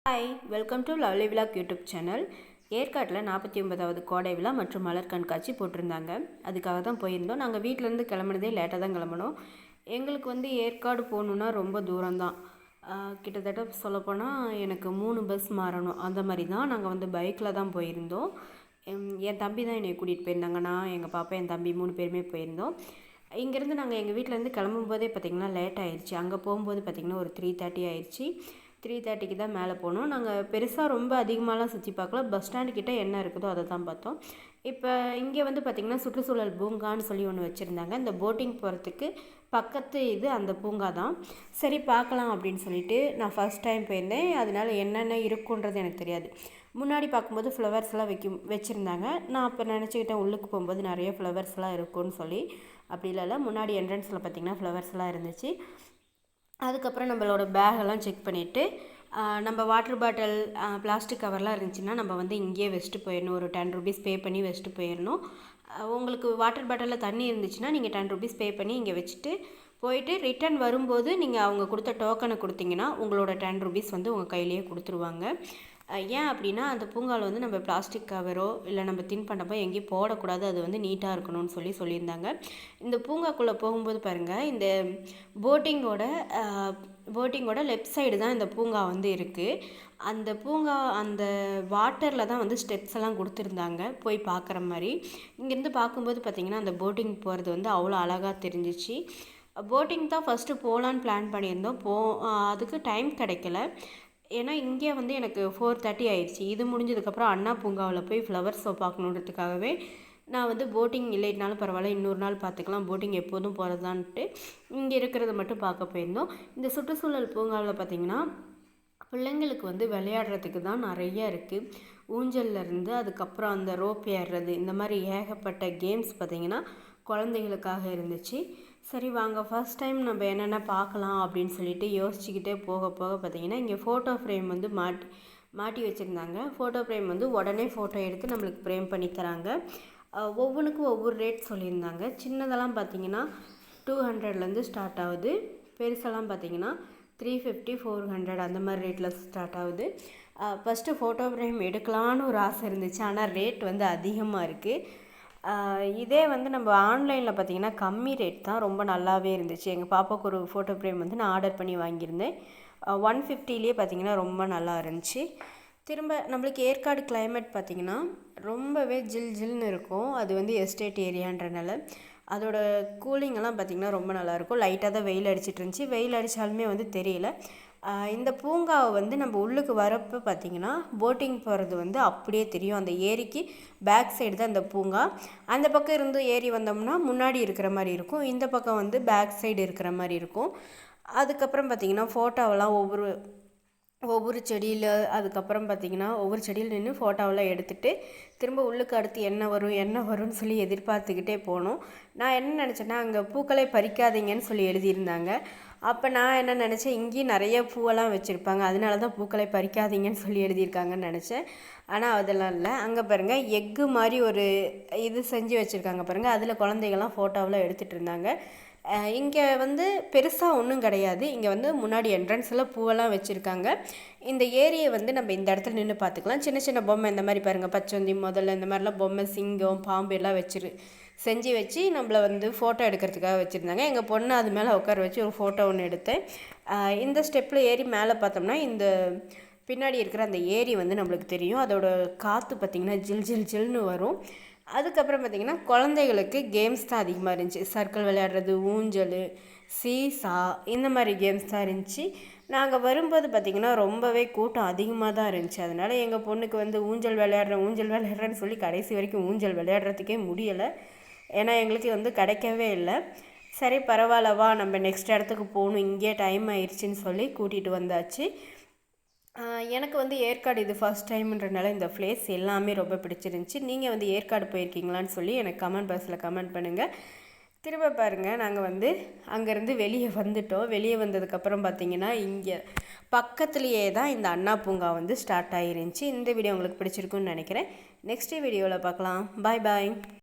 Hi, welcome to lovely vlog YouTube channel. ஏற்காட்டில் 49வது கோடை விழா மற்றும் மலர் கண்காட்சி போட்டிருந்தாங்க. அதுக்காக தான் போயிருந்தோம். நாங்கள் வீட்டிலேருந்து கிளம்புனதே லேட்டாக தான் கிளம்புனோம். எங்களுக்கு வந்து ஏற்காடு போகணுன்னா ரொம்ப தூரம்தான். கிட்டத்தட்ட சொல்லப்போனால் எனக்கு 3 பஸ் மாறணும். அந்த மாதிரி தான் நாங்கள் வந்து பைக்கில் தான் போயிருந்தோம். என் தம்பி தான் என்னை கூட்டிகிட்டு போயிருந்தாங்க. நான், எங்கள் பாப்பா, என் தம்பி 3 பேருமே போயிருந்தோம். இங்கேருந்து நாங்கள் எங்கள் வீட்டிலேருந்து கிளம்பும்போதே பார்த்திங்கன்னா லேட் ஆயிடுச்சு. அங்கே போகும்போது பார்த்திங்கன்னா ஒரு 3:30 ஆயிடுச்சு. 3:30க்கு தான் மேலே போனோம். நாங்கள் பெருசாக ரொம்ப அதிகமாகலாம் சுற்றி பார்க்கல. பஸ் ஸ்டாண்டு கிட்டே என்ன இருக்குதோ அதை தான் பார்த்தோம். இப்போ இங்கே வந்து பார்த்திங்கன்னா சுற்றுச்சூழல் பூங்கான்னு சொல்லி ஒன்று வச்சுருந்தாங்க. இந்த போட்டிங் போகிறதுக்கு பக்கத்து அந்த பூங்கா தான். சரி பார்க்கலாம் அப்படின்னு சொல்லிட்டு நான் ஃபஸ்ட் டைம் போயிருந்தேன். அதனால் என்னென்ன இருக்குன்றது எனக்கு தெரியாது. முன்னாடி பார்க்கும்போது ஃப்ளவர்ஸ்லாம் வச்சுருந்தாங்க. நான் அப்போ நினச்சிக்கிட்டேன் உள்ளுக்கு போகும்போது நிறைய ஃப்ளவர்ஸ்லாம் இருக்கும்னு சொல்லி. அப்படி இல்லை, முன்னாடி என்ட்ரன்ஸில் பார்த்திங்கன்னா ஃப்ளவர்ஸ்லாம் இருந்துச்சு. அதுக்கப்புறம் நம்மளோட பேகெல்லாம் செக் பண்ணிவிட்டு நம்ம வாட்டர் பாட்டில் பிளாஸ்டிக் கவர்லாம் இருந்துச்சுன்னா நம்ம வந்து இங்கேயே வச்சுட்டு போயிடணும். ஒரு 10 ருபீஸ் பே பண்ணி வச்சுட்டு போயிடணும். உங்களுக்கு வாட்டர் பாட்டிலில் தண்ணி இருந்துச்சுன்னா நீங்கள் 10 ருபீஸ் பே பண்ணி இங்கே வச்சுட்டு போயிட்டு ரிட்டன் வரும்போது நீங்கள் அவங்க கொடுத்த டோக்கனை கொடுத்தீங்கன்னா உங்களோட 10 ருபீஸ் வந்து உங்கள் கையிலேயே கொடுத்துருவாங்க. ஏன் அப்படின்னா அந்த பூங்காவில் வந்து நம்ம பிளாஸ்டிக் கவரோ இல்லை நம்ம தின்பண்டமோ எங்கேயும் போடக்கூடாது. அது வந்து நீட்டாக இருக்கணும்னு சொல்லியிருந்தாங்க. இந்த பூங்காக்குள்ளே போகும்போது பாருங்கள், இந்த போட்டிங்கோட லெஃப்ட் சைடு தான் இந்த பூங்கா வந்து இருக்குது. அந்த பூங்கா அந்த வாட்டரில் தான் வந்து ஸ்டெப்ஸ் எல்லாம் கொடுத்துருந்தாங்க போய் பார்க்குற மாதிரி. இங்கேருந்து பார்க்கும்போது பார்த்திங்கன்னா அந்த போட்டிங் போகிறது வந்து அவ்வளோ அழகாக தெரிஞ்சிச்சு. போட்டிங் தான் ஃபஸ்ட்டு போகலான்னு பிளான் பண்ணியிருந்தோம். அதுக்கு டைம் கிடைக்கல. ஏன்னா இங்கே வந்து எனக்கு 4:30 ஆயிடுச்சு. இது முடிஞ்சதுக்கப்புறம் அண்ணா பூங்காவில் போய் ஃப்ளவர் ஷோ பார்க்கணுன்றதுக்காகவே நான் வந்து போட்டிங் இல்லைனாலும் பரவாயில்ல, இன்னொரு நாள் பார்த்துக்கலாம், போட்டிங் எப்போதும் போகிறதான்ட்டு இங்கே இருக்கிறத மட்டும் பார்க்க போயிருந்தோம். இந்த சுற்றுச்சூழல் பூங்காவில் பார்த்திங்கன்னா பிள்ளைங்களுக்கு வந்து விளையாடுறதுக்கு தான் நிறைய இருக்குது. ஊஞ்சல்லேருந்து அதுக்கப்புறம் அந்த ரோப் ஏறுறது, இந்த மாதிரி ஏகப்பட்ட கேம்ஸ் பார்த்திங்கன்னா குழந்தைகளுக்காக இருந்துச்சு. சரி வாங்க, ஃபர்ஸ்ட் டைம் நம்ம என்னென்ன பார்க்கலாம் அப்படின்னு சொல்லிட்டு யோசிச்சுக்கிட்டே போக பார்த்திங்கன்னா இங்கே ஃபோட்டோ ஃப்ரேம் வந்து மாட்டி வச்சுருந்தாங்க. ஃபோட்டோ ஃப்ரேம் வந்து உடனே ஃபோட்டோ எடுத்து நம்மளுக்கு ஃப்ரேம் பண்ணி தராங்க. ஒவ்வொன்றுக்கும் ஒவ்வொரு ரேட் சொல்லியிருந்தாங்க. சின்னதெல்லாம் பார்த்திங்கன்னா 200லேருந்து ஸ்டார்ட் ஆகுது. பெருசெல்லாம் பார்த்திங்கன்னா 350, 400 அந்த மாதிரி ரேட்டில் ஸ்டார்ட் ஆகுது. ஃபஸ்ட்டு ஃபோட்டோ ஃப்ரேம் எடுக்கலான்னு ஒரு ஆசை இருந்துச்சு. ஆனால் ரேட் வந்து அதிகமாக இருக்குது. இதே வந்து நம்ம ஆன்லைனில் பார்த்திங்கன்னா கம்மி ரேட் தான், ரொம்ப நல்லாவே இருந்துச்சு. எங்கள் பாப்பாவுக்கு ஒரு ஃபோட்டோ ஃப்ரேம் வந்து நான் ஆர்டர் பண்ணி வாங்கியிருந்தேன். 150லேயே பார்த்திங்கன்னா ரொம்ப நல்லா இருந்துச்சு. திரும்ப நம்மளுக்கு ஏற்காடு கிளைமேட் பார்த்திங்கன்னா ரொம்பவே ஜில்னு இருக்கும். அது வந்து எஸ்டேட் ஏரியான்றனால அதோட கூலிங்கெல்லாம் பார்த்திங்கன்னா ரொம்ப நல்லாயிருக்கும். லைட்டாக தான் வெயில் அடிச்சிட்டு இருந்துச்சு. வெயில் அடித்தாலுமே வந்து தெரியல. இந்த பூங்காவை வந்து நம்ம உள்ளுக்கு வரப்போ பார்த்திங்கன்னா போட்டிங் போகிறது வந்து அப்படியே தெரியும். அந்த ஏரிக்கு பேக் சைடு தான் இந்த பூங்கா. அந்த பக்கம் இருந்து ஏறி வந்தோம்னா முன்னாடி இருக்கிற மாதிரி இருக்கும். இந்த பக்கம் வந்து பேக் சைடு இருக்கிற மாதிரி இருக்கும். அதுக்கப்புறம் பார்த்திங்கன்னா ஃபோட்டோவெல்லாம் ஒவ்வொரு செடியில் அதுக்கப்புறம் பார்த்திங்கன்னா ஒவ்வொரு செடியில் நின்று ஃபோட்டோவெல்லாம் எடுத்துகிட்டு திரும்ப உள்ளுக்கு அடுத்து என்ன வரும்னு சொல்லி எதிர்பார்த்துக்கிட்டே போனோம். நான் என்ன நினச்சேன்னா அங்கே பூக்களை பறிக்காதீங்கன்னு சொல்லி எழுதியிருந்தாங்க. அப்போ நான் என்ன நினச்சேன், இங்கேயும் நிறைய பூவெல்லாம் வச்சுருப்பாங்க, அதனால தான் பூக்களை பறிக்காதீங்கன்னு சொல்லி எழுதியிருக்காங்கன்னு நினச்சேன். ஆனால் அதெல்லாம் இல்லை. அங்கே பாருங்கள், எக்கு மாதிரி ஒரு இது செஞ்சு வச்சுருக்காங்க பாருங்கள். அதில் குழந்தைகள்லாம் ஃபோட்டோவெல்லாம் எடுத்துகிட்டு இருந்தாங்க. இங்கே வந்து பெருசாக ஒன்றும் கிடையாது. இங்கே வந்து முன்னாடி என்ட்ரன்ஸில் பூவெல்லாம் வச்சுருக்காங்க. இந்த ஏரியை வந்து நம்ம இந்த இடத்துல நின்று பார்த்துக்கலாம். சின்ன சின்ன பொம்மை இந்த மாதிரி பாருங்கள், பச்சோந்தி முதல்ல இந்த மாதிரிலாம் பொம்மை, சிங்கம், பாம்பு எல்லாம் செஞ்சு வச்சு நம்மளை வந்து ஃபோட்டோ எடுக்கிறதுக்காக வச்சுருந்தாங்க. எங்கள் பொண்ணு அது மேலே உட்கார வச்சு ஒரு ஃபோட்டோ ஒன்று எடுத்தேன். இந்த ஸ்டெப்பில் ஏறி மேலே பார்த்தோம்னா இந்த பின்னாடி இருக்கிற அந்த ஏரி வந்து நம்மளுக்கு தெரியும். அதோட காற்று பார்த்திங்கன்னா ஜில்னு வரும். அதுக்கப்புறம் பார்த்திங்கன்னா குழந்தைகளுக்கு கேம்ஸ் தான் அதிகமாக இருந்துச்சு. சர்க்கிள் விளையாடுறது, ஊஞ்சல், சீசா, இந்த மாதிரி கேம்ஸ் தான் இருந்துச்சு. நாங்கள் வரும்போது பார்த்திங்கன்னா ரொம்பவே கூட்டம் அதிகமாக தான் இருந்துச்சு. அதனால் எங்கள் பொண்ணுக்கு வந்து ஊஞ்சல் விளையாடுறேன்னு சொல்லி கடைசி வரைக்கும் ஊஞ்சல் விளையாடுறதுக்கே முடியலை. ஏன்னா எங்களுக்கு வந்து கிடைக்கவே இல்லை. சரி பரவாயில்ல வா, நம்ம நெக்ஸ்ட் இடத்துக்கு போகணும், இங்கே டைம் ஆயிடுச்சின்னு சொல்லி கூட்டிகிட்டு வந்தாச்சு. எனக்கு வந்து ஏற்காடு இது ஃபர்ஸ்ட் டைம்ன்றனால இந்த பிளேஸ் எல்லாமே ரொம்ப பிடிச்சிருந்துச்சி. நீங்கள் வந்து ஏற்காடு போயிருக்கீங்களான்னு சொல்லி எனக்கு கமெண்ட் பாக்ஸில் கமெண்ட் பண்ணுங்கள். திரும்ப பாருங்கள், நாங்கள் வந்து அங்கேருந்து வெளியே வந்துட்டோம். வெளியே வந்ததுக்கப்புறம் பார்த்திங்கன்னா இங்கே பக்கத்துலேயே தான் இந்த அண்ணா பூங்கா வந்து ஸ்டார்ட் ஆகிருந்துச்சி. இந்த வீடியோ உங்களுக்கு பிடிச்சிருக்குன்னு நினைக்கிறேன். நெக்ஸ்ட் வீடியோவில் பார்க்கலாம். பாய்.